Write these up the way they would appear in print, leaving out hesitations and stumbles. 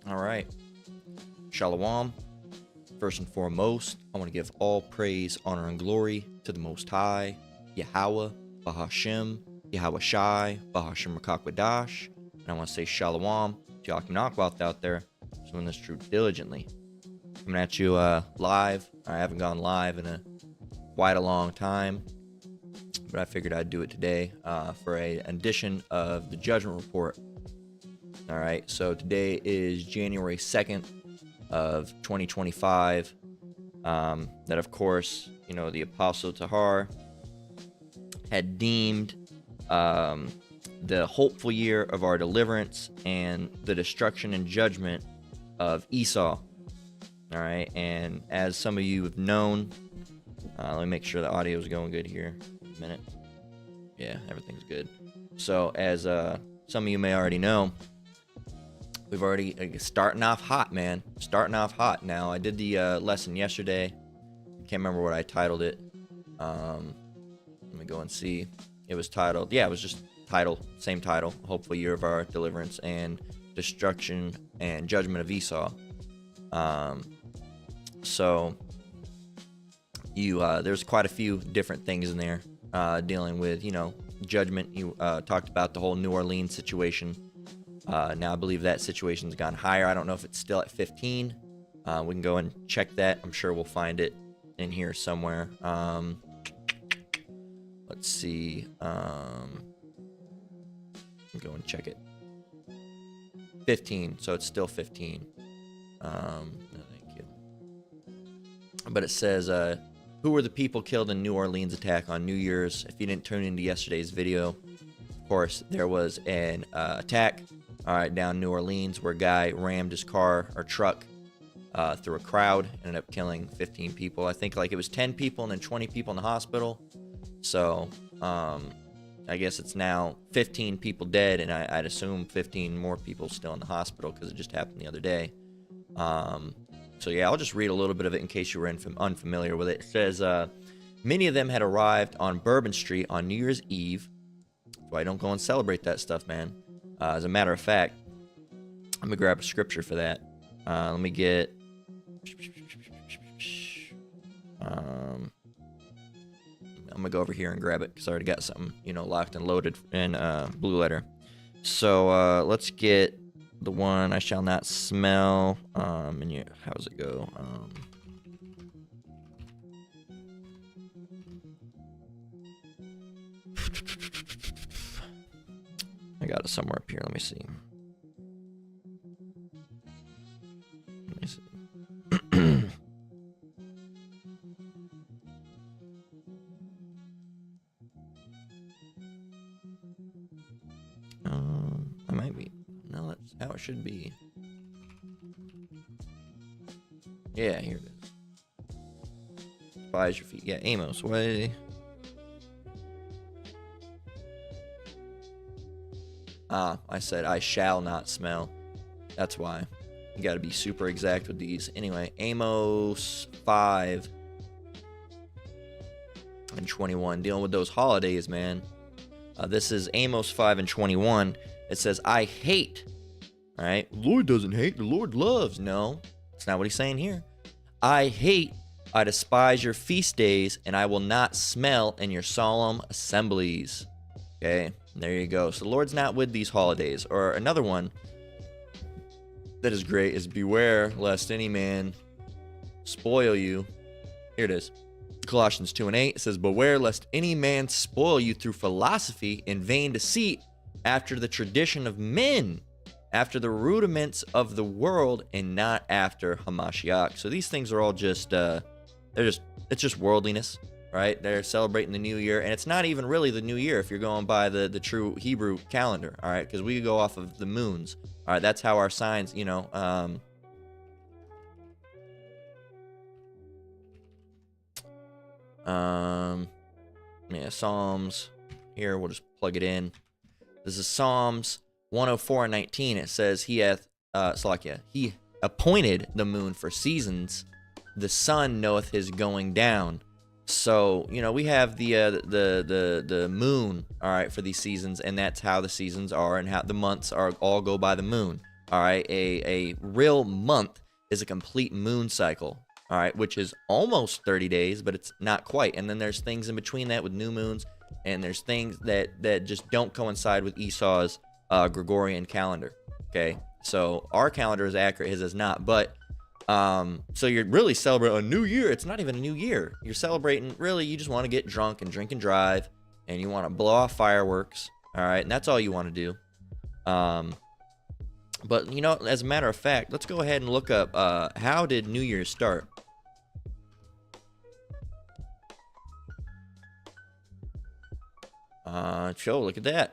All right. Shalom. First and foremost, I want to give all praise, honor, and glory to the Most High, Yahweh, Bahashem, Yahweh Shai, Bahashem Rakakwadash. And I want to say Shalom to Yakim Nakwath out there, doing this truth diligently. Coming at you live. I haven't gone live in quite a long time, but I figured I'd do it today for an edition of the Judgment Report. All right, so today is January 2nd of 2025. That, of course, the Apostle Tahar had deemed the hopeful year of our deliverance and the destruction and judgment of Esau. All right, and as some of you have known, let me make sure the audio is going good here. A minute. Yeah, everything's good. So, as some of you may already know, we've already starting off hot, man. Starting off hot now. I did the lesson yesterday. Can't remember what I titled it. Let me go and see. It was titled, it was just title, same title, Hopeful Year of Our Deliverance and Destruction and Judgment of Esau. So there's quite a few different things in there dealing with, judgment. You talked about the whole New Orleans situation. Now I believe that situation's gone higher. I don't know if it's still at 15. We can go and check that. I'm sure we'll find it in here somewhere. Let's see. Go and check it. 15. So it's still 15. No, thank you. But it says, who were the people killed in New Orleans attack on New Year's? If you didn't tune into yesterday's video, of course, there was an attack, down New Orleans where a guy rammed his car or truck through a crowd, ended up killing 15 people. I think it was 10 people and then 20 people in the hospital. So I guess it's now 15 people dead, and I'd assume 15 more people still in the hospital because it just happened the other day. So yeah, I'll just read a little bit of it in case you were unfamiliar with it. It says, many of them had arrived on Bourbon Street on New Year's Eve. So I don't go and celebrate that stuff, man. As a matter of fact, I'm going to grab a scripture for that. Let me get... I'm going to go over here and grab it because I already got something, locked and loaded in Blue Letter. So let's get the one I shall not smell. And how's it go? I got it somewhere up here. Let me see. I might be. No, that's how it should be. Yeah, here it is. Spies your feet. Yeah, Amos, way. I said I shall not smell. That's why. You got to be super exact with these. Anyway, Amos 5 and 21. Dealing with those holidays, man. This is Amos 5 and 21. It says, I hate. All right. The Lord doesn't hate. The Lord loves. No, that's not what he's saying here. I hate. I despise your feast days, and I will not smell in your solemn assemblies. Okay. There you go. So the Lord's not with these holidays. Or another one that is great is beware lest any man spoil you. Here it is. Colossians 2 and 8. It says, beware lest any man spoil you through philosophy and vain deceit, after the tradition of men, after the rudiments of the world, and not after Hamashiach. So these things are all just, it's just worldliness. Right? They're celebrating the new year, and it's not even really the new year if you're going by the true Hebrew calendar, all right? Because we go off of the moons, all right? That's how our signs, Psalms. Here, we'll just plug it in. This is Psalms 104 and 19. It says, he appointed the moon for seasons. The sun knoweth his going down. So, we have the moon, all right, for these seasons, and that's how the seasons are, and how the months are all go by the moon. All right, a real month is a complete moon cycle. All right, which is almost 30 days, but it's not quite. And then there's things in between that with new moons, and there's things that just don't coincide with Esau's Gregorian calendar. Okay, so our calendar is accurate, his is not. But so you're really celebrating a new year. It's not even a new year. You're celebrating, really, you just want to get drunk and drink and drive, and you want to blow off fireworks. All right, and that's all you want to do. But, you know, as a matter of fact, let's go ahead and look up how did New Year's start? Look at that.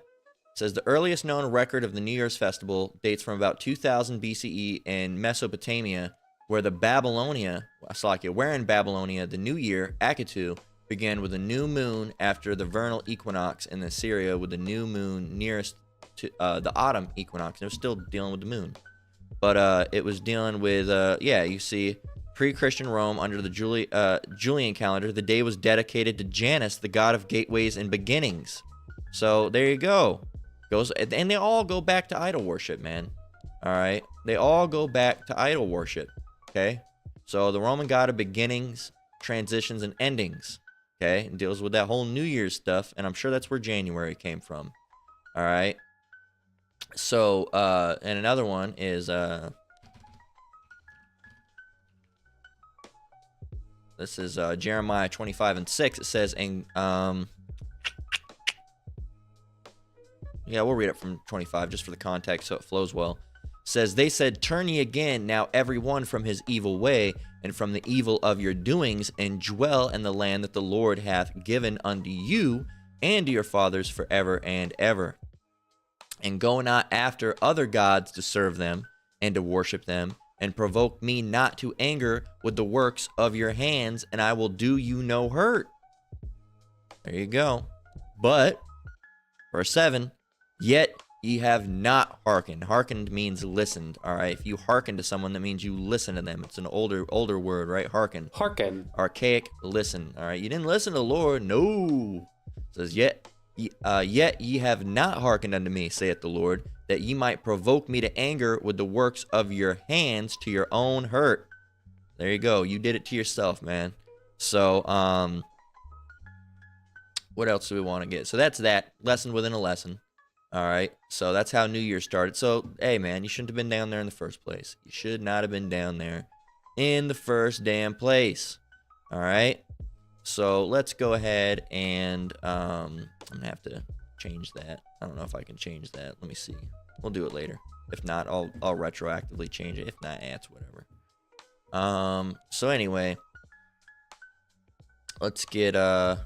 It says the earliest known record of the New Year's festival dates from about 2000 BCE in Mesopotamia, where in Babylonia, the New Year, Akitu, began with a new moon after the vernal equinox, in Assyria with the new moon nearest to the autumn equinox. And it was still dealing with the moon, but it was dealing with you see, pre-Christian Rome under the Julian calendar, the day was dedicated to Janus, the god of gateways and beginnings. So there you go. And they all go back to idol worship, man. All right, they all go back to idol worship. Okay, so the Roman god of beginnings, transitions, and endings. Okay, and deals with that whole New Year's stuff, and I'm sure that's where January came from. All right. So, and another one is, this is Jeremiah 25:6. It says, yeah, we'll read it from 25 just for the context so it flows well. It says, they said, turn ye again now every one from his evil way and from the evil of your doings, and dwell in the land that the Lord hath given unto you and to your fathers forever and ever. And go not after other gods to serve them and to worship them, and provoke me not to anger with the works of your hands, and I will do you no hurt. There you go. But, verse 7, yet ye have not hearkened. Hearkened means listened, all right? If you hearken to someone, that means you listen to them. It's an older word, right? Hearken. Hearken. Archaic, listen, all right? You didn't listen to the Lord, no. It says, yet ye have not hearkened unto me, saith the Lord, that ye might provoke me to anger with the works of your hands to your own hurt. There you go. You did it to yourself, man. So, what else do we want to get? So that's that. Lesson within a lesson. All right. So that's how New Year started. So, hey, man, you shouldn't have been down there in the first place. You should not have been down there in the first damn place. All right. So let's go ahead and I'm going to have to change that. I don't know if I can change that. Let me see. We'll do it later. If not, I'll retroactively change it. If not, it's whatever. So anyway, let's get so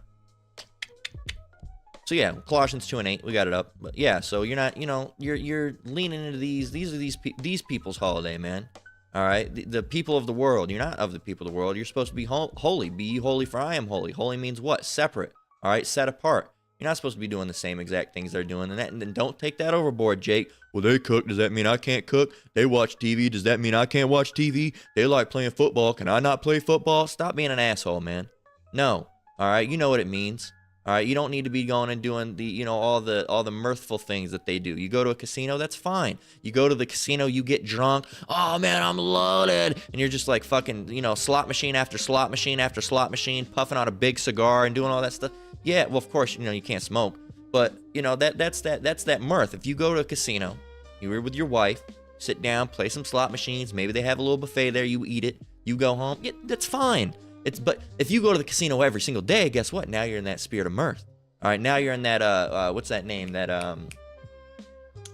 yeah, Colossians 2:8, we got it up. But yeah, so you're not, you're leaning into these are these people's holiday, man. All right, the people of the world. You're not of the people of the world. You're supposed to be holy. Be ye holy, for I am holy. Holy means what? Separate. All right, set apart. You're not supposed to be doing the same exact things they're doing. And then don't take that overboard, Jake. Well, they cook. Does that mean I can't cook? They watch TV. Does that mean I can't watch TV? They like playing football. Can I not play football? Stop being an asshole, man. No. All right, you know what it means. All right, you don't need to be going and doing the, all the mirthful things that they do. You go to a casino, that's fine. You go to the casino, you get drunk. Oh man, I'm loaded, and you're just like fucking, slot machine after slot machine after slot machine, puffing on a big cigar and doing all that stuff. Yeah, well, of course, you can't smoke, but that's that mirth. If you go to a casino, you're with your wife, sit down, play some slot machines. Maybe they have a little buffet there. You eat it. You go home. Yeah, that's fine. But if you go to the casino every single day, guess what? Now you're in that spirit of mirth. All right, now you're in that what's that name? That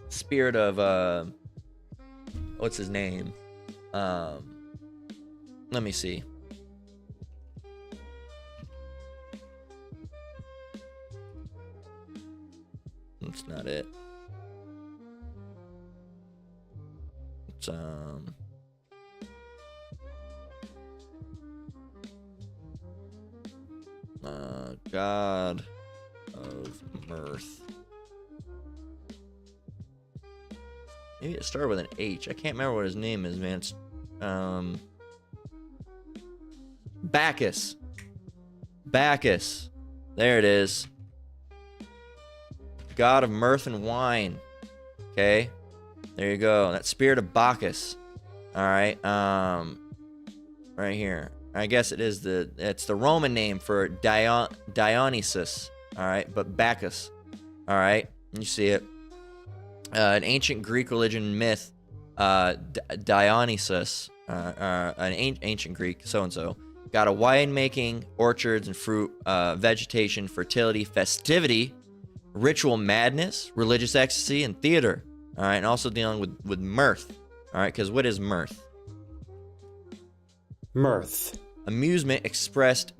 spirit of what's his name? Let me see. That's not it. It's God of mirth. Maybe it started with an H. I can't remember what his name is, man. It's Bacchus. Bacchus. There it is. God of mirth and wine. Okay? There you go. That spirit of Bacchus. All right. Right here. I guess it's the Roman name for Dionysus. All right, but Bacchus. All right, you see it. An ancient Greek religion myth. Dionysus, an ancient Greek so-and-so, got a winemaking, orchards and fruit, vegetation, fertility, festivity, ritual madness, religious ecstasy, and theater. All right, and also dealing with mirth. All right, because what is mirth? Mirth. Amusement expressed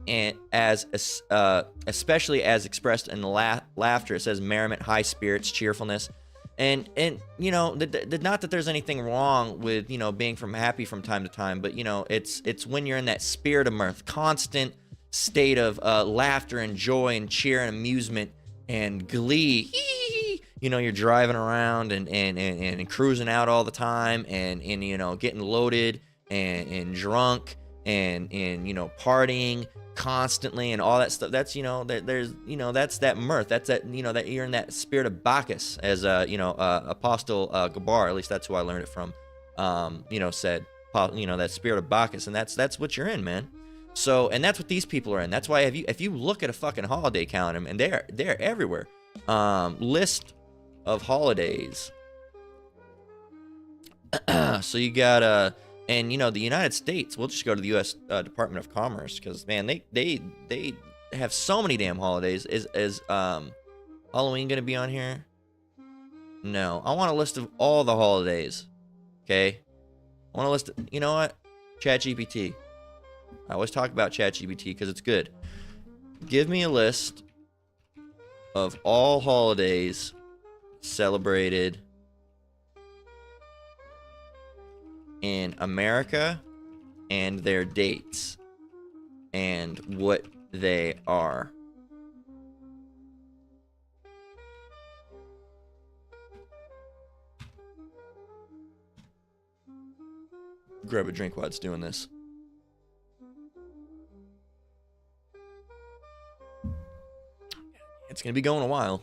especially as expressed in laughter. It says merriment, high spirits, cheerfulness. And you know, not that there's anything wrong with, you know, being happy from time to time, but, you know, it's when you're in that spirit of mirth, constant state of laughter and joy and cheer and amusement and glee. You know, you're driving around and cruising out all the time and you know, getting loaded and drunk and you know, partying constantly and all that stuff. That's, you know, there's, you know, that's that mirth. That's that, you know, that you're in that spirit of Bacchus, as you know, Apostle Gabar, at least that's who I learned it from, you know, said, you know, that spirit of Bacchus, and that's what you're in, man. So, and that's what these people are in. That's why if you look at a fucking holiday calendar, and they're everywhere, list of holidays. So you got and you know, the United States, we'll just go to the U.S. Department of Commerce, because man, they have so many damn holidays. Is Halloween gonna be on here? No, I want a list of all the holidays. Okay, I want a list of, you know what? ChatGPT. I always talk about ChatGPT because it's good. Give me a list of all holidays celebrated in America and their dates and what they are. Grab a drink while it's doing this. It's gonna be going a while.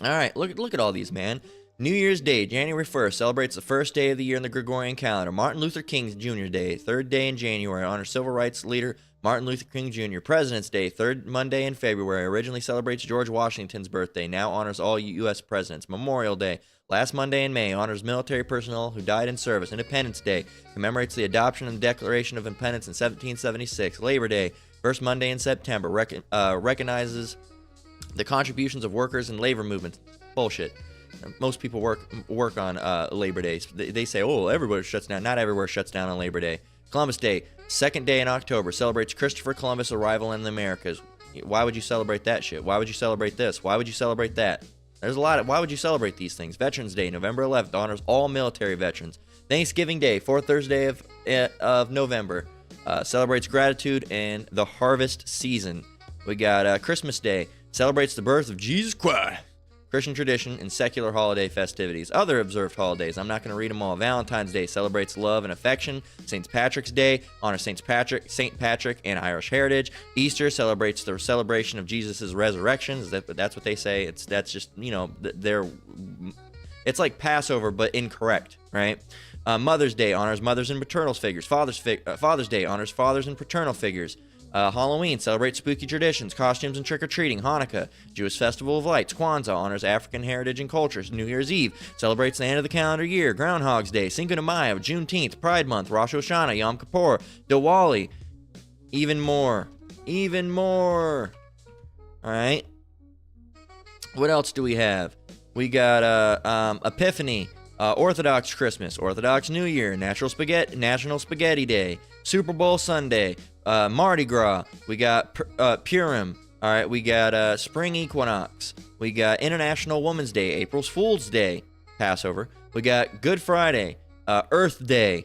All right, look at all these, man. New Year's Day, January 1st, celebrates the first day of the year in the Gregorian calendar. Martin Luther King Jr. Day, third day in January, honors civil rights leader Martin Luther King Jr. President's Day, third Monday in February, originally celebrates George Washington's birthday, now honors all U.S. presidents. Memorial Day, last Monday in May, honors military personnel who died in service. Independence Day, commemorates the adoption of the Declaration of Independence in 1776. Labor Day, first Monday in September, recognizes the contributions of workers and labor movements. Bullshit. Most people work on Labor Days. They say, oh, everybody shuts down. Not everywhere shuts down on Labor Day. Columbus Day, second day in October, celebrates Christopher Columbus' arrival in the Americas. Why would you celebrate that shit? Why would you celebrate this? Why would you celebrate that? There's a lot of, why would you celebrate these things? Veterans Day, November 11th, honors all military veterans. Thanksgiving Day, fourth Thursday of November, celebrates gratitude and the harvest season. We got Christmas Day, celebrates the birth of Jesus Christ. Christian tradition and secular holiday festivities. Other observed holidays, I'm not going to read them all. Valentine's Day celebrates love and affection. St. Patrick's Day honors St. Patrick and Irish heritage. Easter celebrates the celebration of Jesus' resurrection. That's what they say. That's just, you know, it's like Passover but incorrect, right? Mother's Day honors mothers and maternal figures. Father's Day honors fathers and paternal figures. Halloween celebrates spooky traditions, costumes, and trick-or-treating. Hanukkah, Jewish festival of lights. Kwanzaa honors African heritage and cultures. New Year's Eve celebrates the end of the calendar year. Groundhog's Day, Cinco de Mayo, Juneteenth, Pride Month, Rosh Hashanah, Yom Kippur, Diwali, even more. All right. What else do we have? We got Epiphany, Orthodox Christmas, Orthodox New Year, National Spaghetti Day, Super Bowl Sunday, Mardi Gras. We got Purim. All right, we got Spring Equinox. We got International Women's Day, April Fool's Day, Passover. We got Good Friday, Earth Day,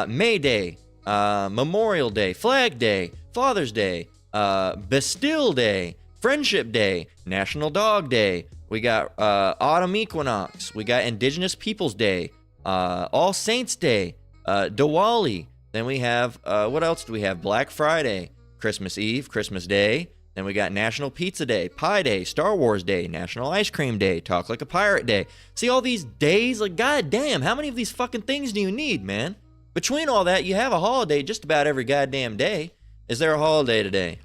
May Day, Memorial Day, Flag Day, Father's Day, Bastille Day, Friendship Day, National Dog Day. We got Autumn Equinox. We got Indigenous Peoples Day, All Saints Day, Diwali. Then we have, what else do we have? Black Friday, Christmas Eve, Christmas Day, Then we got National Pizza Day, Pie Day, Star Wars Day, National Ice Cream Day, Talk Like a Pirate Day. See all these days? Like, goddamn, how many of these fucking things do you need, man? Between all that, you have a holiday just about every goddamn day. Is there a holiday today?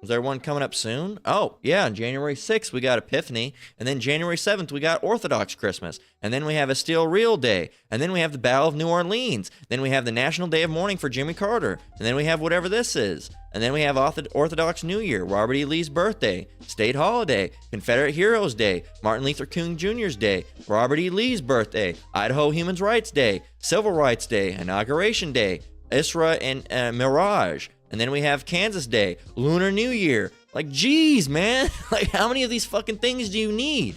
Is there one coming up soon? Oh, yeah, on January 6th, we got Epiphany. And then January 7th, we got Orthodox Christmas. And then we have a Still Real Day. And then we have the Battle of New Orleans. Then we have the National Day of Mourning for Jimmy Carter. And then we have whatever this is. And then we have Orthodox New Year, Robert E. Lee's birthday, State Holiday, Confederate Heroes Day, Martin Luther King Jr.'s Day, Robert E. Lee's birthday, Idaho Human Rights Day, Civil Rights Day, Inauguration Day, Isra and Mirage. And then we have Kansas Day, Lunar New Year. Like, geez, man. Like, how many of these fucking things do you need?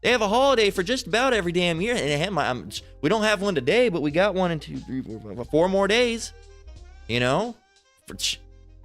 They have a holiday for just about every damn year. And we don't have one today, but we got one in 2, 3, 4, 4 more days. You know?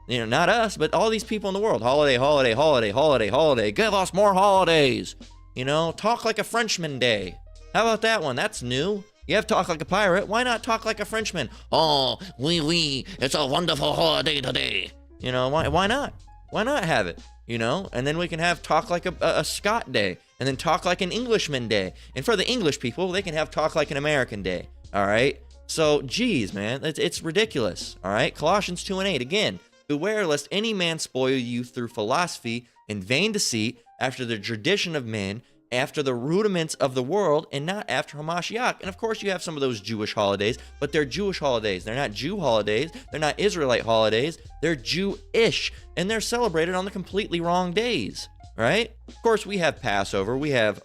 Not us, but all these people in the world. Holiday, holiday, holiday, holiday, holiday. Give us more holidays. You know? Talk Like a Frenchman Day. How about that one? That's new. You have Talk Like a Pirate. Why not talk like a Frenchman? Oh, oui, it's a wonderful holiday today. You know, why not? Why not have it? You know, and then we can have Talk Like a Scot Day, and then Talk Like an Englishman Day. And for the English people, they can have Talk Like an American Day. All right? So, geez, man, it's ridiculous. All right? Colossians 2:8, again, beware lest any man spoil you through philosophy and vain deceit, after the tradition of men, after the rudiments of the world, and not after Hamashiach. And of course you have some of those Jewish holidays, but they're Jewish holidays. They're not Jew holidays. They're not Israelite holidays. They're Jewish, and they're celebrated on the completely wrong days, right? Of course we have Passover. We have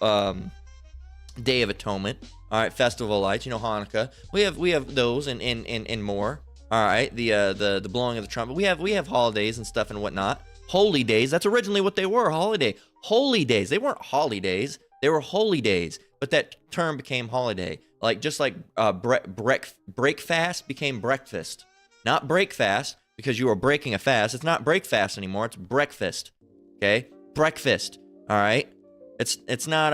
Day of Atonement. All right, Festival of Lights. You know, Hanukkah. We have those and more. All right, the blowing of the trumpet. We have holidays and stuff and whatnot. Holy days. That's originally what they were. Holiday. Holy days. They weren't holidays. They were holy days. But that term became holiday. Like, just like break fast became breakfast. Not break fast because you were breaking a fast. It's not break fast anymore. It's breakfast. Okay? Breakfast. All right? It's not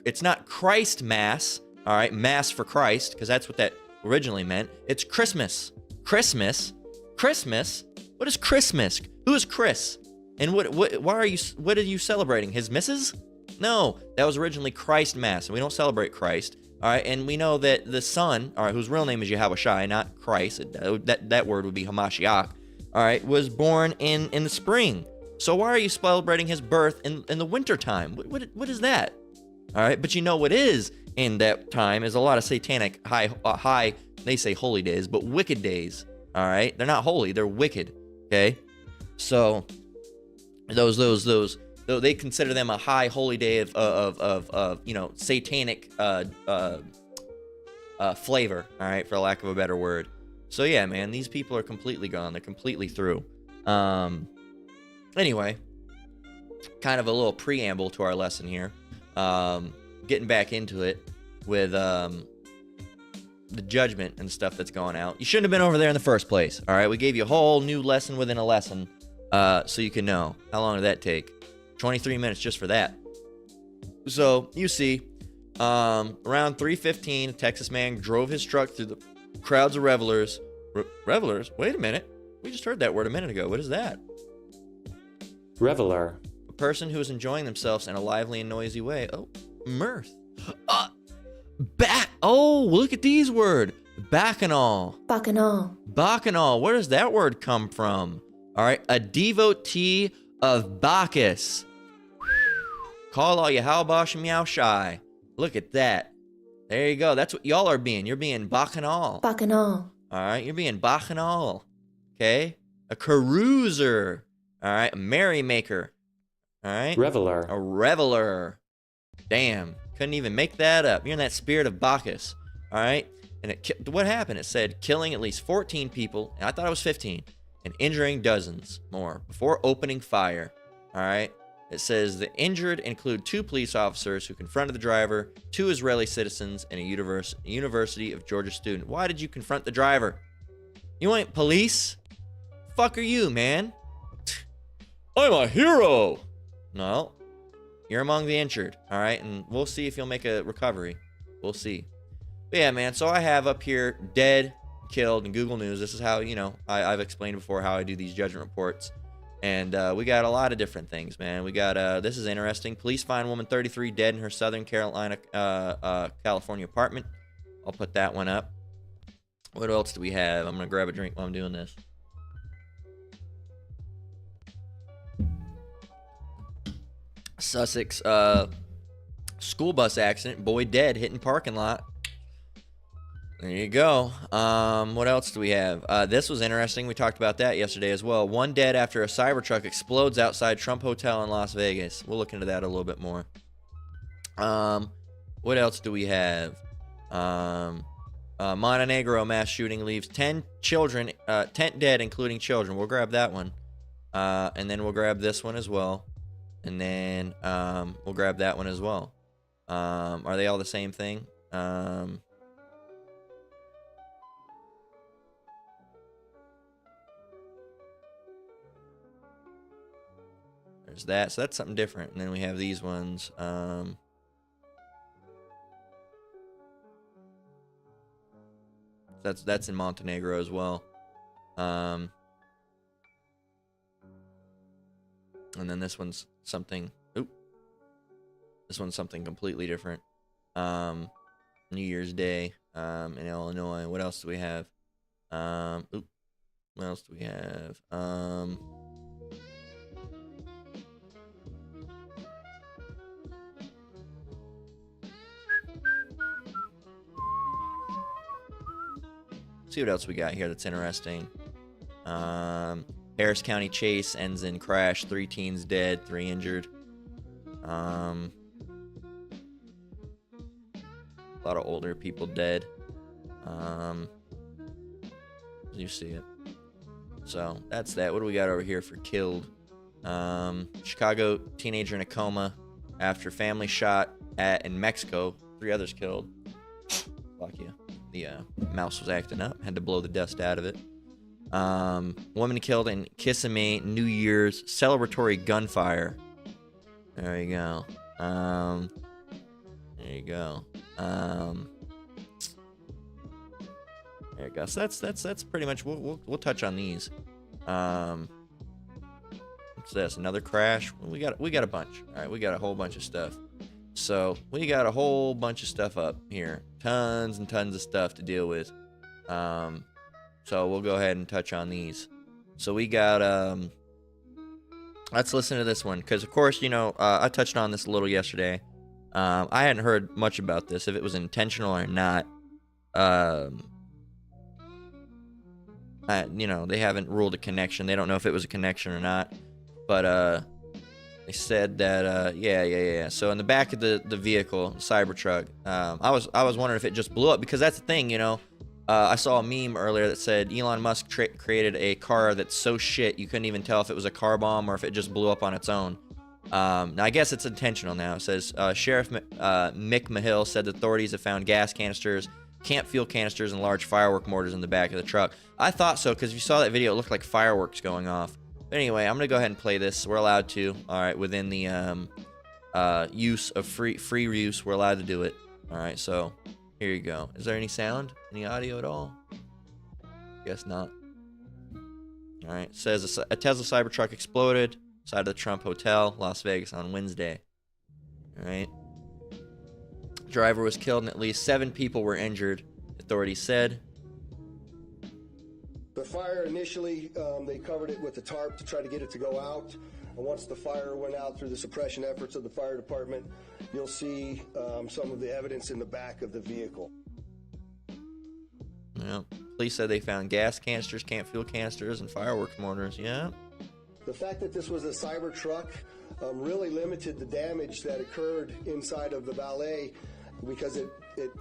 it's not Christ Mass. All right? Mass for Christ, because that's what that originally meant. It's Christmas. Christmas. What is Christmas? Who is Chris? And why are you celebrating? His missus? No, that was originally Christ Mass, and we don't celebrate Christ. All right, and we know that the Son, all right, whose real name is Yahushua, not Christ, that word would be Hamashiach, all right, was born in the spring. So why are you celebrating his birth in the wintertime? What is that? All right, but you know what is in that time is a lot of satanic high, they say holy days, but wicked days. All right, they're not holy, they're wicked. Okay, so those they consider them a high holy day of satanic flavor. All right, for lack of a better word. So yeah, man, these people are completely gone. They're completely through. Anyway, kind of a little preamble to our lesson here. Getting back into it with the judgment and stuff that's going out. You shouldn't have been over there in the first place. All right, we gave you a whole new lesson within a lesson, so you can know. How long did that take? 23 minutes just for that. So you see, around 3:15, a Texas man drove his truck through the crowds of revelers. Revelers? Wait a minute. We just heard that word a minute ago. What is that? Reveler. A person who is enjoying themselves in a lively and noisy way. Oh, mirth. Oh, look at these words. Bacchanal. Bacchanal. Where does that word come from? All right, a devotee of Bacchus. Call all Yahweh Meow Shy. Look at that. There you go. That's what y'all are being. You're being bacchanal. All right, you're being bacchanal. Okay? A carouser. All right, a merrymaker. All right? Reveler. A reveler. Damn. Couldn't even make that up. You're in that spirit of Bacchus. All right? And what happened? It said killing at least 14 people, and I thought it was 15, and injuring dozens more before opening fire. All right? It says the injured include 2 police officers who confronted the driver, 2 Israeli citizens, and a University of Georgia student. Why did you confront the driver? You ain't police? Fuck are you, man? I'm a hero. No. You're among the injured, all right? And we'll see if you'll make a recovery. We'll see. But yeah, man, so I have up here dead, killed, in Google News. This is how, you know, I've explained before how I do these judgment reports. And we got a lot of different things, man. We got, this is interesting. Police find woman 33 dead in her Southern Carolina, California apartment. I'll put that one up. What else do we have? I'm going to grab a drink while I'm doing this. Sussex, school bus accident. Boy dead, hitting parking lot. There you go. What else do we have? This was interesting. We talked about that yesterday as well. One dead after a Cybertruck explodes outside Trump Hotel in Las Vegas. We'll look into that a little bit more. What else do we have? Montenegro mass shooting leaves 10 children, 10 dead, including children. We'll grab that one. And then we'll grab this one as well. And then we'll grab that one as well. Are they all the same thing? There's that. So that's something different. And then we have these ones. That's in Montenegro as well. And then this one's something. Oop. This one's something completely different. New Year's Day in Illinois. What else do we have? Oop. What else do we have? See what else we got here that's interesting. Harris County chase ends in crash. 3 teens dead, 3 injured. A lot of older people dead. You see it. So that's that. What do we got over here for killed? Chicago teenager in a coma after family shot at in Mexico. 3 others killed. Fuck you. The mouse was acting up. Had to blow the dust out of it. Woman killed in Kissimmee New Year's celebratory gunfire. There you go. There you go. There you go. So that's pretty much. We'll touch on these. What's this? Another crash? We got a bunch. All right, we got a whole bunch of stuff. So we got a whole bunch of stuff up here. Tons and tons of stuff to deal with. So we'll go ahead and touch on these. So we got let's listen to this one, because of course, you know, I touched on this a little yesterday. I hadn't heard much about this, if it was intentional or not. You know, they haven't ruled a connection. They don't know if it was a connection or not. But they said that yeah. So in the back of the vehicle, the Cybertruck, I was wondering if it just blew up, because that's the thing, you know. I saw a meme earlier that said Elon Musk created a car that's so shit you couldn't even tell if it was a car bomb or if it just blew up on its own. Now I guess it's intentional now. It says Sheriff Mick Mahill said the authorities have found gas canisters, camp fuel canisters, and large firework mortars in the back of the truck. I thought so, because if you saw that video, it looked like fireworks going off. But anyway, I'm gonna go ahead and play this. We're allowed to. All right, within the use of free use, we're allowed to do it. All right, so here you go. Is there any sound? Any audio at all? Guess not. All right, it says a Tesla Cybertruck exploded outside of the Trump Hotel, Las Vegas, on Wednesday. All right. Driver was killed and at least 7 people were injured, authorities said. The fire initially, they covered it with a tarp to try to get it to go out. And once the fire went out through the suppression efforts of the fire department, you'll see some of the evidence in the back of the vehicle. Yeah. Police said they found gas canisters, camp fuel canisters, and fireworks mortars. Yeah. The fact that this was a Cybertruck really limited the damage that occurred inside of the valet, because it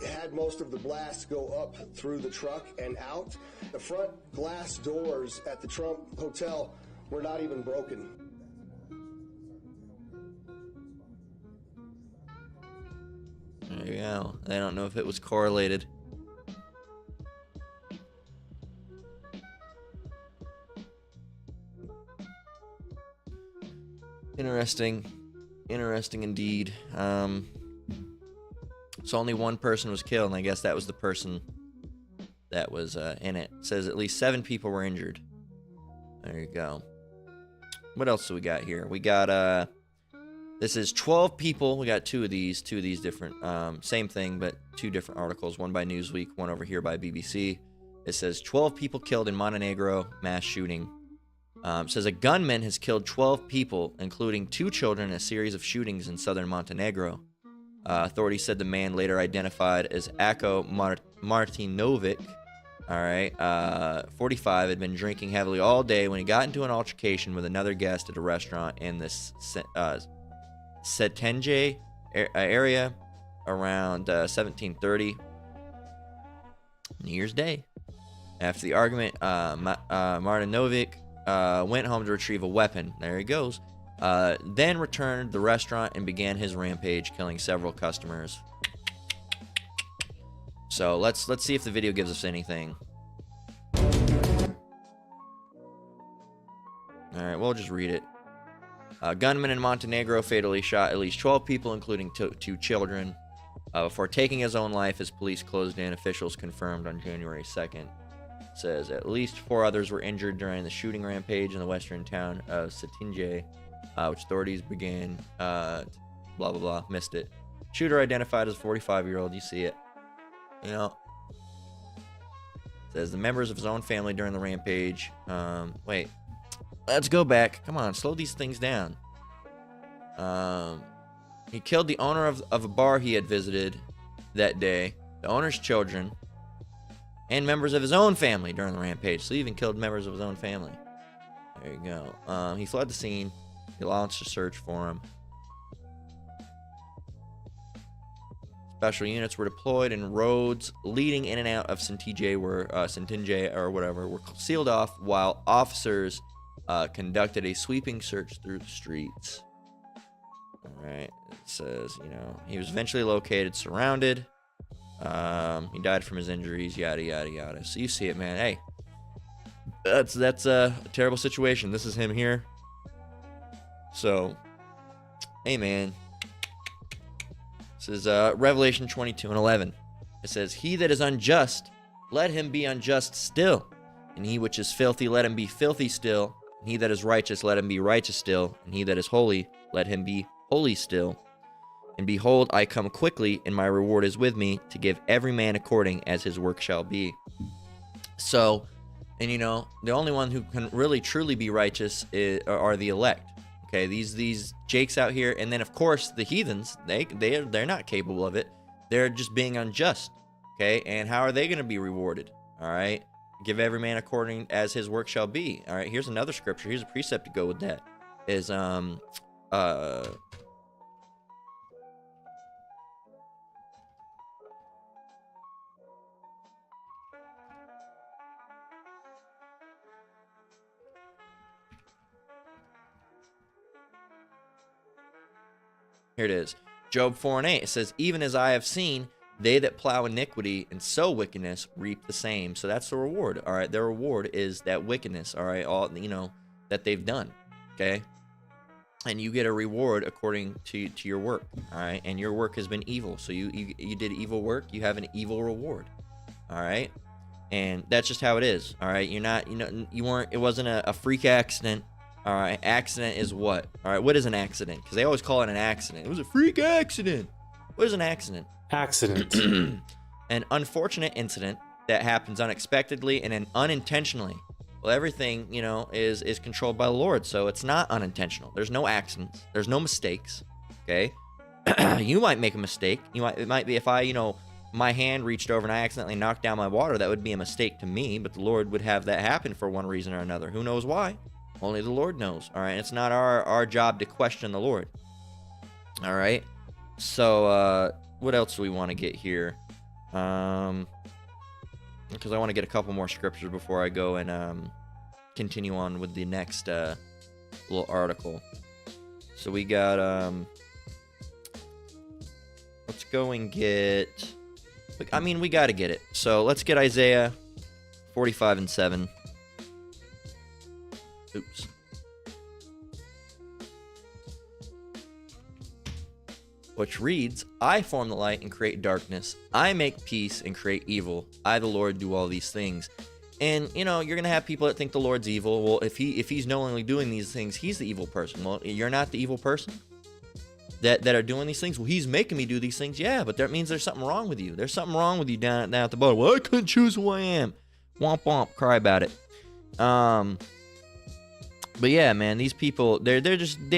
had most of the blasts go up through the truck and out. The front glass doors at the Trump Hotel were not even broken. There you go. I don't know if it was correlated. Interesting. Interesting indeed. So only one person was killed, and I guess that was the person that was in it. It says at least 7 people were injured. There you go. What else do we got here? We got this is 12 people. We got two of these different, same thing, but 2 different articles. One by Newsweek, one over here by BBC. It says 12 people killed in Montenegro mass shooting. It says a gunman has killed 12 people, including 2 children, in a series of shootings in southern Montenegro. Authorities said the man, later identified as Ako Martinovic, all right, 45, had been drinking heavily all day when he got into an altercation with another guest at a restaurant in the Cetinje area around 1730, New Year's Day. After the argument, Martinovic went home to retrieve a weapon. There he goes. Then returned to the restaurant and began his rampage, killing several customers. So let's see if the video gives us anything. Alright, we'll just read it. A gunman in Montenegro fatally shot at least 12 people, including 2 children, before taking his own life as police closed in, officials confirmed on January 2nd. It says at least 4 others were injured during the shooting rampage in the western town of Cetinje, which authorities began, blah, blah, blah, missed it. Shooter identified as a 45-year-old, you see it. You know, says the members of his own family during the rampage. Wait, let's go back. Come on, slow these things down. He killed the owner of a bar he had visited that day, the owner's children, and members of his own family during the rampage. So he even killed members of his own family. There you go. He fled the scene. He launched a search for him. Special units were deployed, and roads leading in and out of Cetinje were sealed off, while officers conducted a sweeping search through the streets. All right, it says, you know, he was eventually located, surrounded. He died from his injuries, yada yada yada. So you see it, man. Hey, that's a terrible situation. This is him here. So, hey, man. This is Revelation 22:11. It says, "He that is unjust, let him be unjust still. And he which is filthy, let him be filthy still. And he that is righteous, let him be righteous still. And he that is holy, let him be holy still. And behold, I come quickly, and my reward is with me, to give every man according as his work shall be." So, and you know, the only one who can really truly be righteous are the elect. Okay, these jakes out here, and then of course the heathens, they're not capable of it. They're just being unjust. Okay, and how are they going to be rewarded? All right, give every man according as his work shall be. All right, here's another scripture. Here's a precept to go with that. Is here it is. Job 4:8. It says, "Even as I have seen, they that plow iniquity and sow wickedness reap the same." So that's the reward. All right, their reward is that wickedness. All right, all, you know, that they've done. Okay, and you get a reward according to your work. All right, and your work has been evil, so you did evil work. You have an evil reward. All right, and that's just how it is. All right, you're not, you know, you weren't. It wasn't a freak accident. All right, accident is what? All right, what is an accident? Because they always call it an accident. It was a freak accident. What is an accident? Accident. An unfortunate incident that happens unexpectedly and unintentionally. Well, everything, you know, is controlled by the Lord, so it's not unintentional. There's no accidents. There's no mistakes. Okay, you might make a mistake. It might be if I, you know, my hand reached over and I accidentally knocked down my water. That would be a mistake to me, but the Lord would have that happen for one reason or another. Who knows why? Only the Lord knows. All right, it's not our job to question the Lord. All right, so what else do we want to get here? Because I want to get a couple more scriptures before I go and continue on with the next little article. So we got let's go and get, I mean, we got to get it. So let's get Isaiah 45:7. Oops. which reads, I form the light and create darkness. I make peace and create evil. I, the Lord, do all these things. And, you know, you're going to have people that think the Lord's evil. Well, if he's knowingly doing these things, he's the evil person. Well, you're not the evil person that are doing these things. Well, he's making me do these things. Yeah, but that means there's something wrong with you. There's something wrong with you down at the bottom. Well, I couldn't choose who I am. Womp womp, cry about it. But yeah, man, these people, they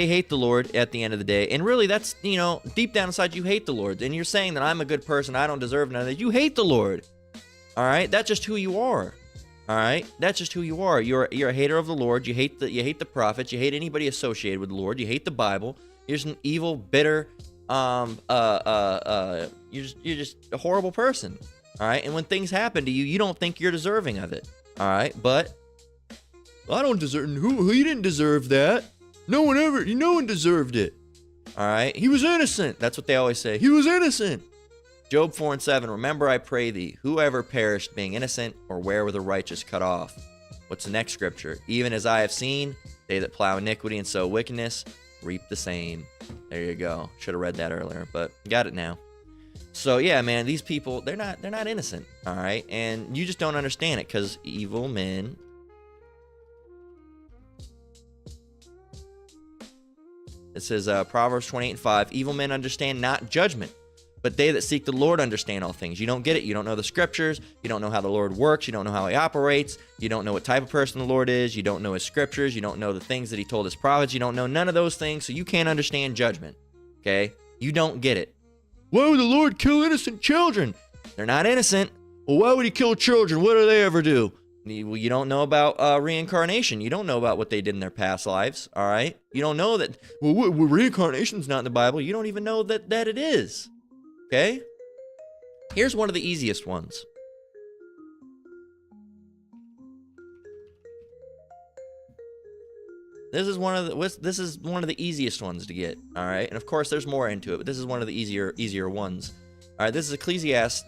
hate the Lord at the end of the day. And really, that's, you know, deep down inside, you hate the Lord. And you're saying that I'm a good person, I don't deserve none of that. You hate the Lord. All right? That's just who you are. All right? That's just who you are. You're a hater of the Lord. You hate the prophets. You hate anybody associated with the Lord. You hate the Bible. You're just an evil, bitter, you're just a horrible person. All right? And when things happen to you, you don't think you're deserving of it. All right? But I don't deserve. Who? He didn't deserve that. No one deserved it. All right. He was innocent. That's what they always say. He was innocent. Job 4:7. Remember, I pray thee, whoever perished being innocent, or where were the righteous cut off? What's the next scripture? Even as I have seen, they that plow iniquity and sow wickedness reap the same. There you go. Should have read that earlier, but got it now. So yeah, man, these people, they're not innocent. All right, and you just don't understand it because evil men. It says, Proverbs 28:5, evil men understand not judgment, but they that seek the Lord understand all things. You don't get it. You don't know the scriptures. You don't know how the Lord works. You don't know how he operates. You don't know what type of person the Lord is. You don't know his scriptures. You don't know the things that he told his prophets. You don't know none of those things, so you can't understand judgment, okay? You don't get it. Why would the Lord kill innocent children? They're not innocent. Well, why would he kill children? What do they ever do? Well, you don't know about reincarnation. You don't know about what they did in their past lives, all right? You don't know that, well, reincarnation's not in the Bible. You don't even know that it is, okay? Here's one of the easiest ones. This is one of the easiest ones to get, all right? And of course, there's more into it, but this is one of the easier ones. All right, this is Ecclesiastes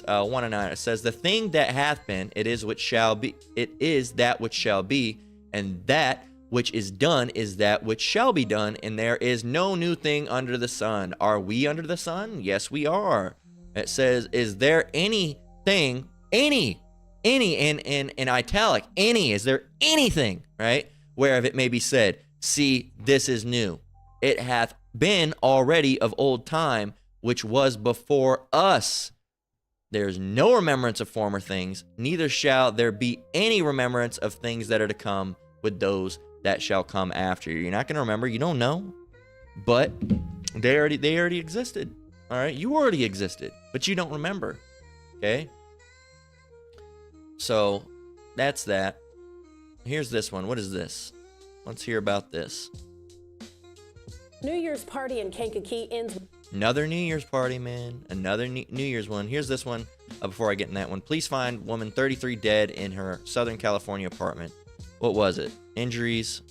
1:9. It says, "The thing that hath been, it is which shall be. It is that which shall be, and that which is done is that which shall be done. And there is no new thing under the sun." Are we under the sun? Yes, we are. It says, "Is there anything, any in italic, any? Is there anything, right? Whereof it may be said, see, this is new. It hath been already of old time, which was before us. There's no remembrance of former things, neither shall there be any remembrance of things that are to come with those that shall come after you." You're not going to remember. You don't know. But they already existed. All right? You already existed, but you don't remember. Okay? So that's that. Here's this one. What is this? Let's hear about this. New Year's party in Kankakee ends. Another New Year's party, man. Another New Year's one. Here's this one. Before I get in that one, police find woman 33 dead in her Southern California apartment. What was it? Injuries.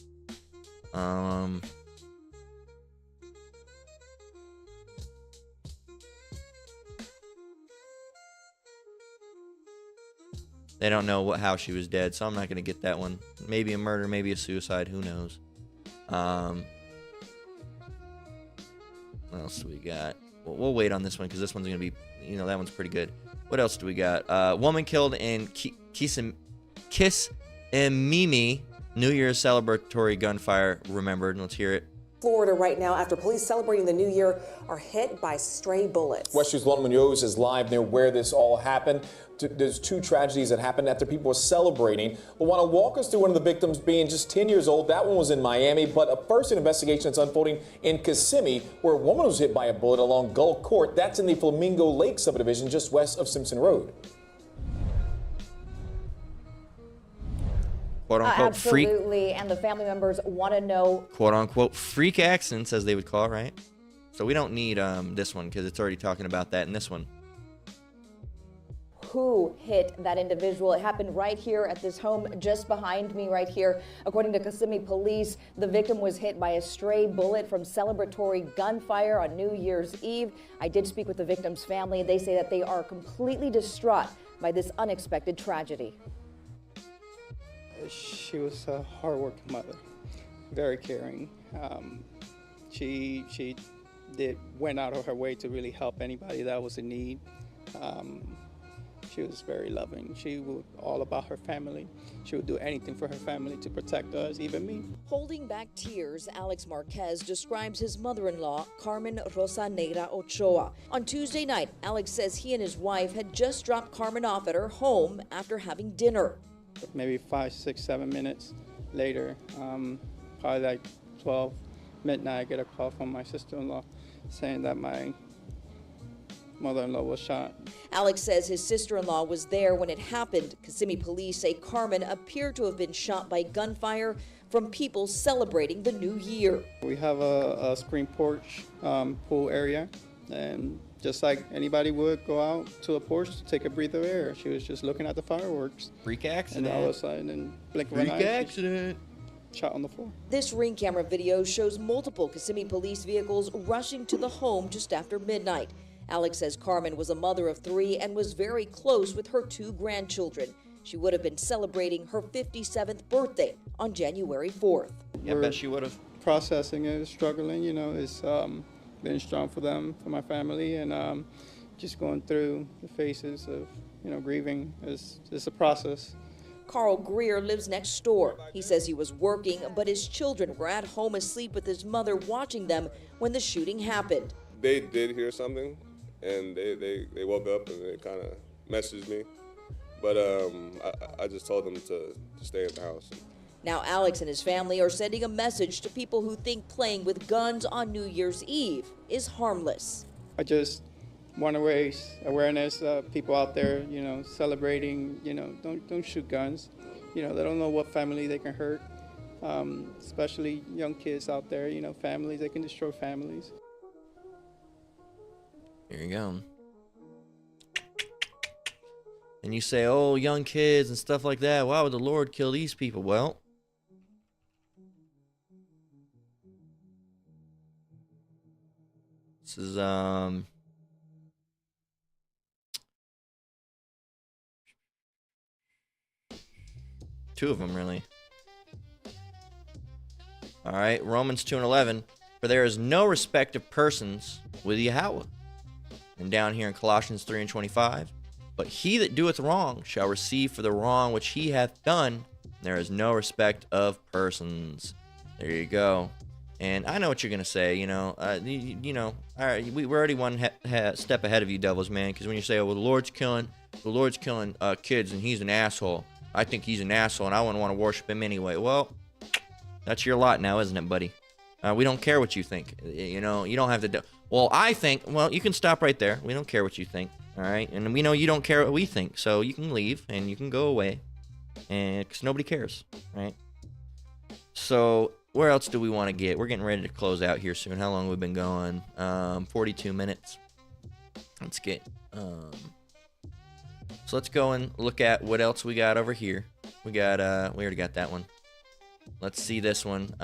They don't know how she was dead, so I'm not going to get that one. Maybe a murder, maybe a suicide. Who knows? What else do we got? We'll wait on this one because this one's going to be, that one's pretty good. What else do we got? Woman killed in Kissimmee, New Year's celebratory gunfire remembered. Let's hear it. Florida right now after police celebrating the new year are hit by stray bullets. West News' Lon Munoz is live near where this all happened. There's two tragedies that happened after people were celebrating. But want to walk us through one of the victims being just 10 years old. That one was in Miami, but first an investigation that's unfolding in Kissimmee, where a woman was hit by a bullet along Gull Court. That's in the Flamingo Lake subdivision just west of Simpson Road. Quote-unquote absolutely, and the family members want to know. Quote-unquote freak accidents, as they would call it, right? So we don't need this one because it's already talking about that in this one. Who hit that individual? It happened right here at this home just behind me right here. According to Kissimmee police, the victim was hit by a stray bullet from celebratory gunfire on New Year's Eve. I did speak with the victim's family. They say that they are completely distraught by this unexpected tragedy. She was a hard-working mother, very caring. She that went out of her way to really help anybody that was in need. She was very loving. She was all about her family. She would do anything for her family to protect us, even me. Holding back tears, Alex Marquez describes his mother-in-law, Carmen Rosa Negra Ochoa. On Tuesday night, Alex says he and his wife had just dropped Carmen off at her home after having dinner. Maybe 5, 6, 7 minutes later, probably like 12 midnight, I get a call from my sister-in-law saying that my mother-in-law was shot. Alex says his sister-in-law was there when it happened. Kissimmee police say Carmen appeared to have been shot by gunfire from people celebrating the new year. We have a screen porch pool area, and just like anybody would go out to a porch to take a breath of air. She was just looking at the fireworks. Freak accident. And all of a sudden, in blink of an eye, Freak accident. Shot on the floor. This ring camera video shows multiple Kissimmee police vehicles rushing to the home just after midnight. Alex says Carmen was a mother of 3 and was very close with her 2 grandchildren. She would have been celebrating her 57th birthday on January 4th. Yeah, I bet she would have. Processing it, struggling, you know, it's been strong for them, for my family, and just going through the phases of, you know, grieving is a process. Carl Greer lives next door. He says he was working, but his children were at home asleep with his mother watching them when the shooting happened. They did hear something, and they woke up and they kind of messaged me. But I just told them to stay in the house. Now Alex and his family are sending a message to people who think playing with guns on New Year's Eve is harmless. I just want to raise awareness of people out there, you know, celebrating, you know, don't shoot guns. You know, they don't know what family they can hurt, especially young kids out there, you know, families, they can destroy families. Here you go. And you say, oh, young kids and stuff like that. Why would the Lord kill these people? Well, this is, 2 of them, really. All right, Romans 2:11. For there is no respect of persons with Yahweh. And down here in Colossians 3:25. But he that doeth wrong shall receive for the wrong which he hath done. There is no respect of persons. There you go. And I know what you're gonna say. You know, all right. We're already one step ahead of you, devils, man. Because when you say, "Oh, well, the Lord's killing kids, and he's an asshole," I think he's an asshole, and I wouldn't want to worship him anyway. Well, that's your lot now, isn't it, buddy? We don't care what you think. You know, you don't have to. Well, I think. Well, you can stop right there. We don't care what you think. All right, and we know you don't care what we think, so you can leave and you can go away, and because nobody cares, right? So where else do we want to get? We're getting ready to close out here soon. How long have we been going? 42 minutes. Let's get. So let's go and look at what else we got over here. We got. We already got that one. Let's see this one.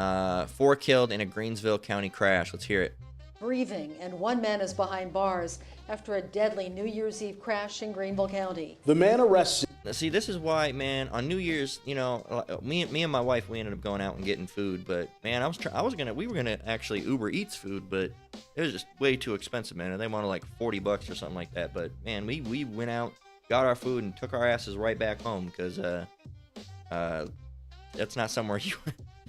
4 killed in a Greensville County crash. Let's hear it. Breathing, and 1 man is behind bars after a deadly New Year's Eve crash in Greenville County. The man arrested. See, this is why, man, on New Year's, you know, me and my wife, we ended up going out and getting food, but man, we were gonna actually Uber Eats food, but it was just way too expensive, man. They wanted like $40 or something like that, but man, we went out, got our food, and took our asses right back home because that's not somewhere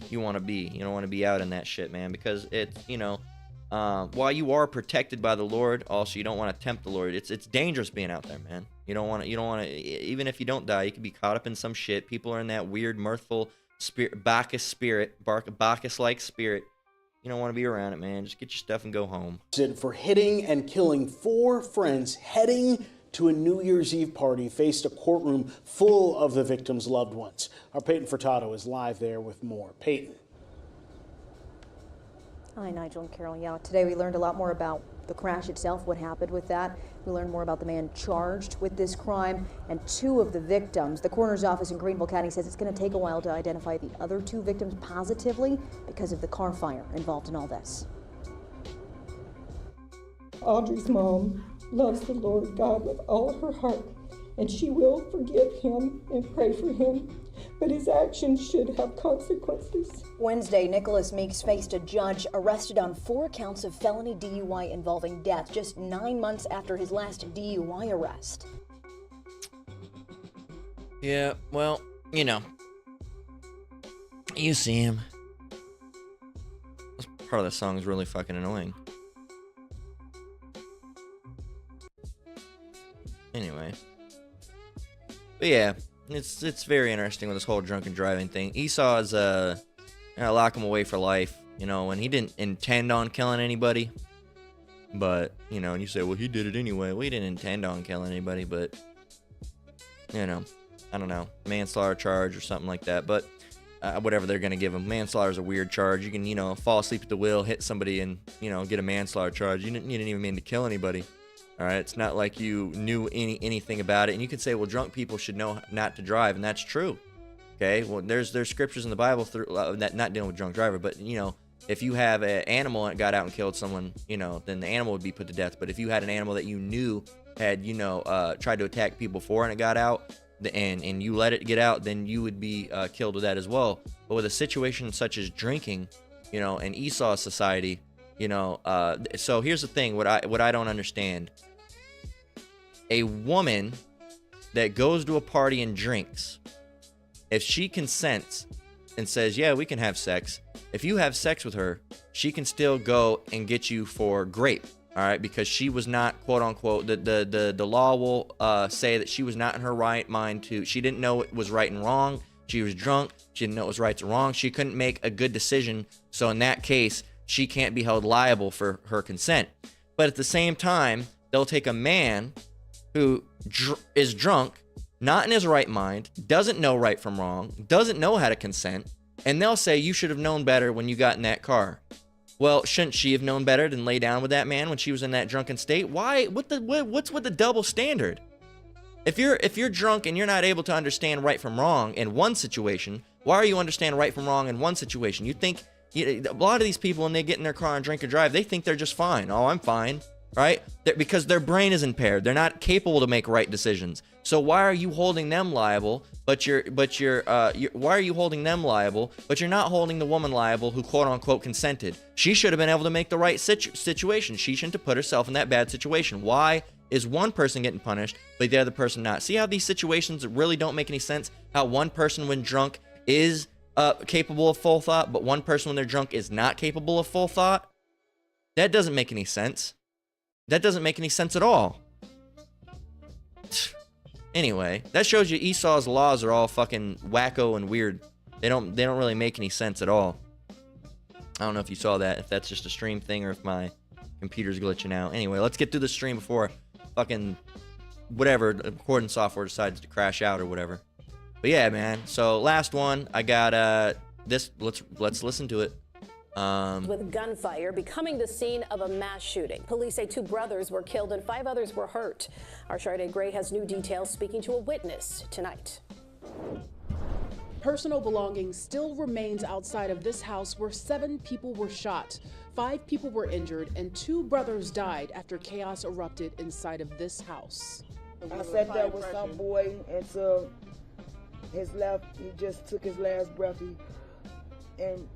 you want to be. You don't want to be out in that shit, man, because it's, you know. While you are protected by the Lord, also you don't want to tempt the Lord. It's dangerous being out there, man. You don't want to. Even if you don't die, you could be caught up in some shit. People are in that weird, mirthful spirit, Bacchus-like spirit. You don't want to be around it, man. Just get your stuff and go home. For hitting and killing 4 friends heading to a New Year's Eve party, faced a courtroom full of the victims' loved ones. Our Peyton Furtado is live there with more. Peyton. Hi, Nigel and Carol. Yeah, today we learned a lot more about the crash itself, what happened with that. We learned more about the man charged with this crime and 2 of the victims. The coroner's office in Greenville County says it's going to take a while to identify the other 2 victims positively because of the car fire involved in all this. Audrey's mom loves the Lord God with all her heart, and she will forgive him and pray for him. but his actions should have consequences. Wednesday, Nicholas Meeks faced a judge arrested on 4 counts of felony DUI involving death just 9 months after his last DUI arrest. Yeah, well, you know. You see him. This part of the song is really fucking annoying. Anyway. But yeah, it's very interesting with this whole drunken driving thing. Esau is gonna lock him away for life, you know, and he didn't intend on killing anybody. But, you know, and you say, well, he did it anyway. Well, he didn't intend on killing anybody, but, you know, I don't know, manslaughter charge or something like that. But whatever they're gonna give him, manslaughter is a weird charge. You can, you know, fall asleep at the wheel, hit somebody, and, you know, get a manslaughter charge. You didn't even mean to kill anybody. All right, it's not like you knew anything about it. And you could say, well, drunk people should know not to drive, and that's true. Okay, well, there's scriptures in the Bible that not dealing with drunk driver, but, you know, if you have an animal that got out and killed someone, you know, then the animal would be put to death. But if you had an animal that you knew had, you know, tried to attack people before and it got out, and you let it get out, then you would be killed with that as well. But with a situation such as drinking, you know, in Esau society, you know, so here's the thing, what I don't understand. A woman that goes to a party and drinks, if she consents and says, yeah, we can have sex, if you have sex with her, she can still go and get you for grape, all right? Because she was not, quote unquote, the law will say that she was not in her right mind to, she didn't know it was right and wrong. She was drunk. She didn't know it was right and wrong. She couldn't make a good decision. So in that case, she can't be held liable for her consent. But at the same time, they'll take a man who is drunk, not in his right mind, doesn't know right from wrong, doesn't know how to consent, and they'll say, you should have known better when you got in that car. Well, shouldn't she have known better than lay down with that man when she was in that drunken state? Why? What's with the double standard? If you're drunk and you're not able to understand right from wrong in one situation, why are you understand right from wrong in one situation? You think, a lot of these people, when they get in their car and drink or drive, they think they're just fine. Oh, I'm fine. Right? Because their brain is impaired. They're not capable to make right decisions. So why are you holding them liable? Why are you holding them liable? But you're not holding the woman liable who quote unquote consented. She should have been able to make the right situation. She shouldn't have put herself in that bad situation. Why is one person getting punished, but the other person not? See how these situations really don't make any sense? How one person when drunk is capable of full thought, but one person when they're drunk is not capable of full thought? That doesn't make any sense. That doesn't make any sense at all. Anyway, that shows you Esau's laws are all fucking wacko and weird. They don't really make any sense at all. I don't know if you saw that, if that's just a stream thing or if my computer's glitching out. Anyway, let's get through the stream before fucking whatever recording software decides to crash out or whatever. But yeah, man. So last one, I got this. Let's listen to it. With gunfire becoming the scene of a mass shooting. Police say 2 brothers were killed and 5 others were hurt. Our Sharday Gray has new details, speaking to a witness tonight. Personal belongings still remains outside of this house where 7 people were shot. 5 people were injured and 2 brothers died after chaos erupted inside of this house. I sat there with some boy until his left, he just took his last breath and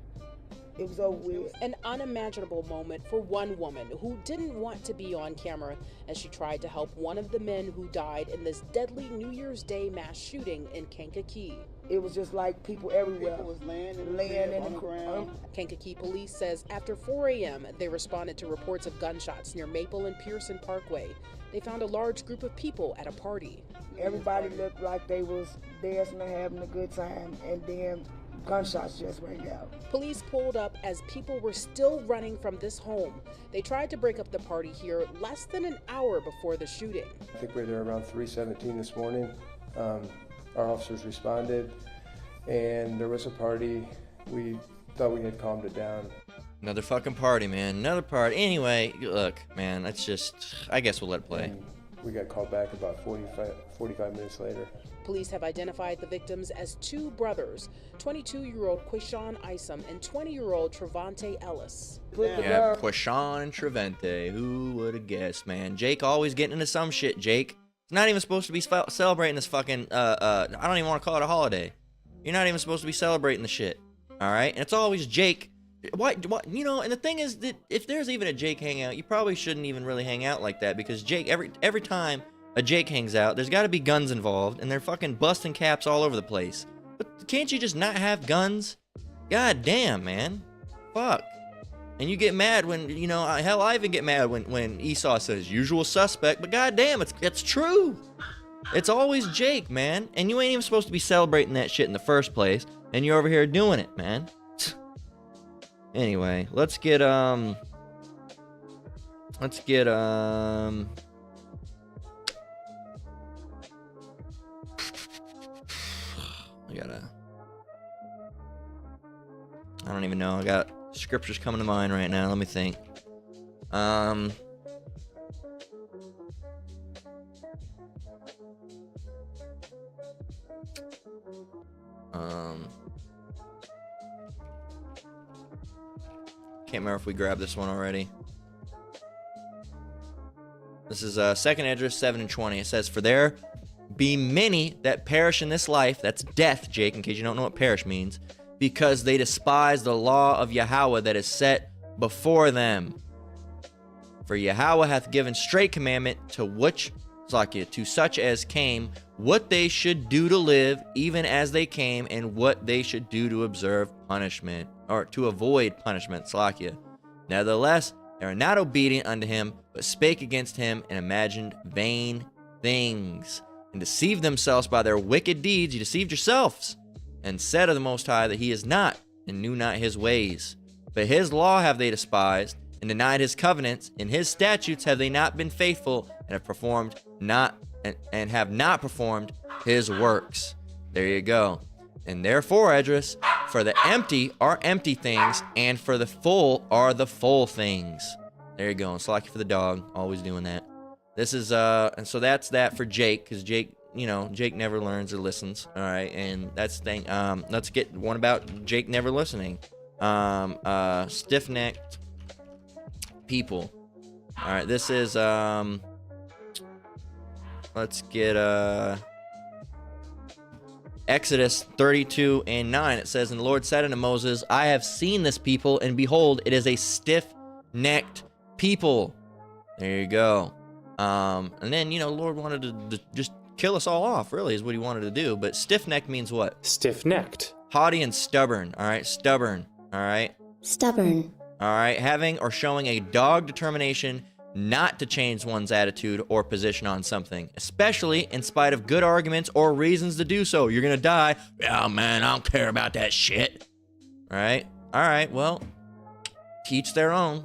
it was over with. An unimaginable moment for one woman who didn't want to be on camera as she tried to help one of the men who died in this deadly New Year's Day mass shooting in Kankakee. It was just like people everywhere. People was laying in the ground. Kankakee police says after 4 a.m. they responded to reports of gunshots near Maple and Pearson Parkway. They found a large group of people at a party. Everybody looked like they was dancing and having a good time, and then gunshots just rang out. Police pulled up as people were still running from this home. They tried to break up the party here less than an hour before the shooting. I think we were there around 3:17 this morning. Our officers responded, and there was a party. We thought we had calmed it down. Another fucking party, man. Another party. Anyway, look, man, that's just, I guess we'll let it play. And we got called back about 45 minutes later. Police have identified the victims as 2 brothers, 22-year-old Quishon Isom and 20-year-old Trevante Ellis. Yeah, Quishon and Trevante. Who would have guessed, man? Jake always getting into some shit, Jake. It's not even supposed to be celebrating this fucking, I don't even want to call it a holiday. You're not even supposed to be celebrating the shit. All right? And it's always Jake. What, you know, and the thing is that if there's even a Jake hangout, you probably shouldn't even really hang out like that, because Jake, every time a Jake hangs out, there's got to be guns involved, and they're fucking busting caps all over the place. But can't you just not have guns? God damn, man. Fuck. And you get mad when, you know, hell, I even get mad when Esau says usual suspect, but god damn, it's true. It's always Jake, man. And you ain't even supposed to be celebrating that shit in the first place, and you're over here doing it, man. Anyway, let's get I don't even know. I got scriptures coming to mind right now. Let me think. Can't remember if we grabbed this one already. This is 2nd Esdras 7 and 20. It says, "For there be many that perish in this life," that's death, Jake, in case you don't know what perish means, "because they despise the law of Yahweh that is set before them. For Yahweh hath given straight commandment to such as came, what they should do to live, even as they came, and what they should do to observe punishment, or to avoid punishment, Slakia. Nevertheless, they are not obedient unto him, but spake against him, and imagined vain things, and deceived themselves by their wicked deeds." You deceived yourselves, "and said of the Most High that he is not, and knew not his ways. But his law have they despised, and denied his covenants. In his statutes have they not been faithful, and have not performed his works." There you go. "And therefore, Esdras, for the empty are empty things, and for the full are the full things." There you go. It's lucky for the dog, always doing that. This is and so that's that for Jake, because Jake, you know, Jake never learns or listens. All right, and that's the thing. Let's get one about Jake never listening. Stiff-necked people. All right, this is let's get Exodus 32 and 9. It says, "And the Lord said unto Moses, I have seen this people, and behold, it is a stiff-necked people." There you go. And then, you know, the Lord wanted to just kill us all off, really, is what he wanted to do. But stiff-necked means what? Stiff-necked. Haughty and stubborn. All right, stubborn. All right. Stubborn. All right, having or showing a dogged determination not to change one's attitude or position on something, especially in spite of good arguments or reasons to do so. You're gonna die. Yeah, man, I don't care about that shit. All right, well, teach their own.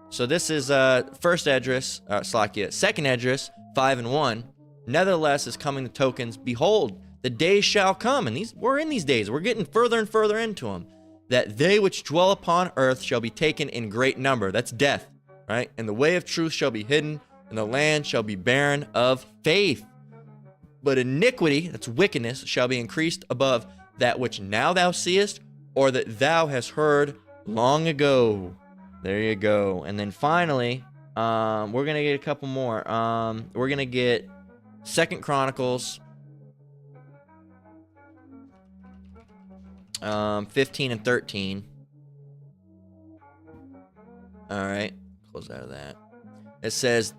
So this is 1st Esdras, Slakia, 2nd Esdras 5 and 1. "Nevertheless is coming the tokens. Behold, the days shall come," and we're in these days. We're getting further and further into them. "That they which dwell upon earth shall be taken in great number." That's death, right? "And the way of truth shall be hidden, and the land shall be barren of faith. But iniquity," that's wickedness, "shall be increased above that which now thou seest, or that thou hast heard long ago." There you go. And then finally, we're gonna get a couple more. We're gonna get 2nd Chronicles 15 and 13. All right, close out of that. It says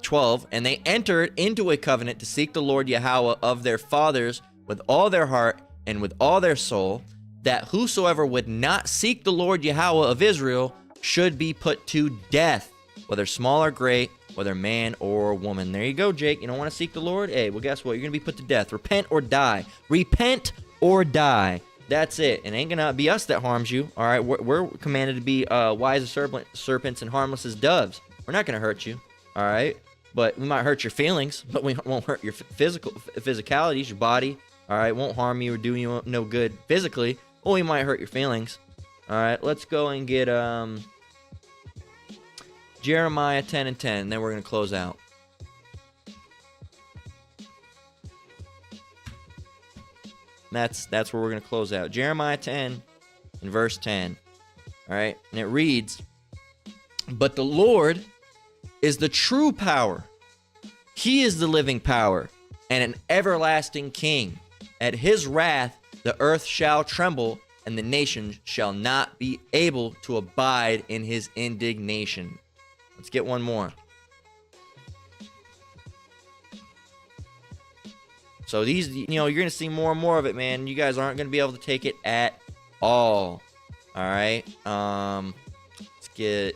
12, "And they entered into a covenant to seek the Lord Yahweh of their fathers with all their heart and with all their soul, that whosoever would not seek the Lord Yahweh of Israel should be put to death, whether small or great, whether man or woman." There you go, Jake. You don't want to seek the Lord? Hey, well, guess what? You're going to be put to death. Repent or die. Repent or die. That's it. It ain't going to be us that harms you. All right, we're commanded to be wise as serpents and harmless as doves. We're not going to hurt you. All right, but we might hurt your feelings, but we won't hurt your physicalities, your body. All right, won't harm you or do you no good physically. Well, we might hurt your feelings. All right, let's go and get Jeremiah 10 and 10, and then we're going to close out. That's where we're going to close out. Jeremiah 10 and verse 10. All right, and it reads, "But the Lord is the true power. He is the living power and an everlasting king. At his wrath, the earth shall tremble, and the nations shall not be able to abide in his indignation. Let's get one more. So these, you're going to see more and more of it, man. You guys aren't going to be able to take it at all. All right. Let's get...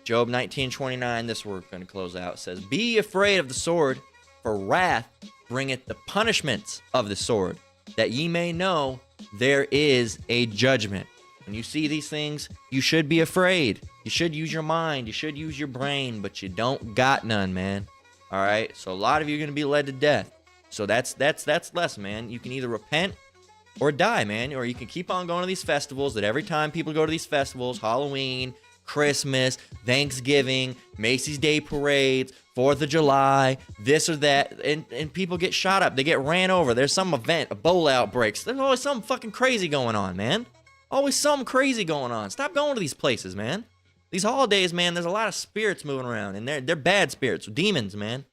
Job 19:29, this we're going to close out. It says, be afraid of the sword, for wrath bringeth the punishments of the sword, that ye may know there is a judgment. When you see these things, you should be afraid. You should use your mind. You should use your brain, but you don't got none, man. All right? So a lot of you are going to be led to death. So that's less, man. You can either repent or die, man, or you can keep on going to these festivals that every time people go to these festivals, Halloween, Christmas, Thanksgiving, Macy's Day Parades, 4th of July, this or that, and people get shot up. They get ran over. There's some event, a bowl outbreaks. There's always something fucking crazy going on, man. Always something crazy going on. Stop going to these places, man. These holidays, man, there's a lot of spirits moving around, and they're bad spirits, demons, man.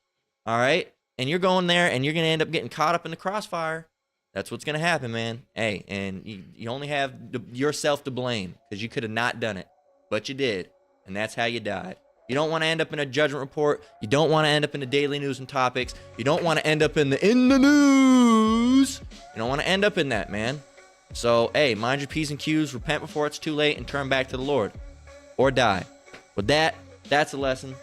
All right? And you're going there, and you're going to end up getting caught up in the crossfire. That's what's going to happen, man. Hey, and you only have yourself to blame, because you could have not done it. But you did, and that's how you died. You don't want to end up in a Judgment Report. You don't want to end up in the daily news and topics. You don't want to end up in the news. You don't want to end up in that, man. So, hey, mind your P's and Q's, repent before it's too late, and turn back to the Lord. Or die. With that, that's a lesson.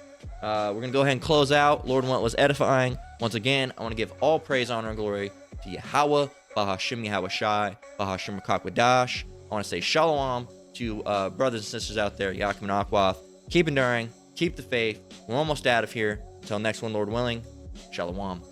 We're going to go ahead and close out. Lord, what was edifying. Once again, I want to give all praise, honor, and glory to Yahweh, Bahashim Yahweh Shai, Bahashim Rakakwadash. I want to say shalom to brothers and sisters out there, Yakim and Akwath. Keep enduring. Keep the faith. We're almost out of here. Until next one, Lord willing. Shalom.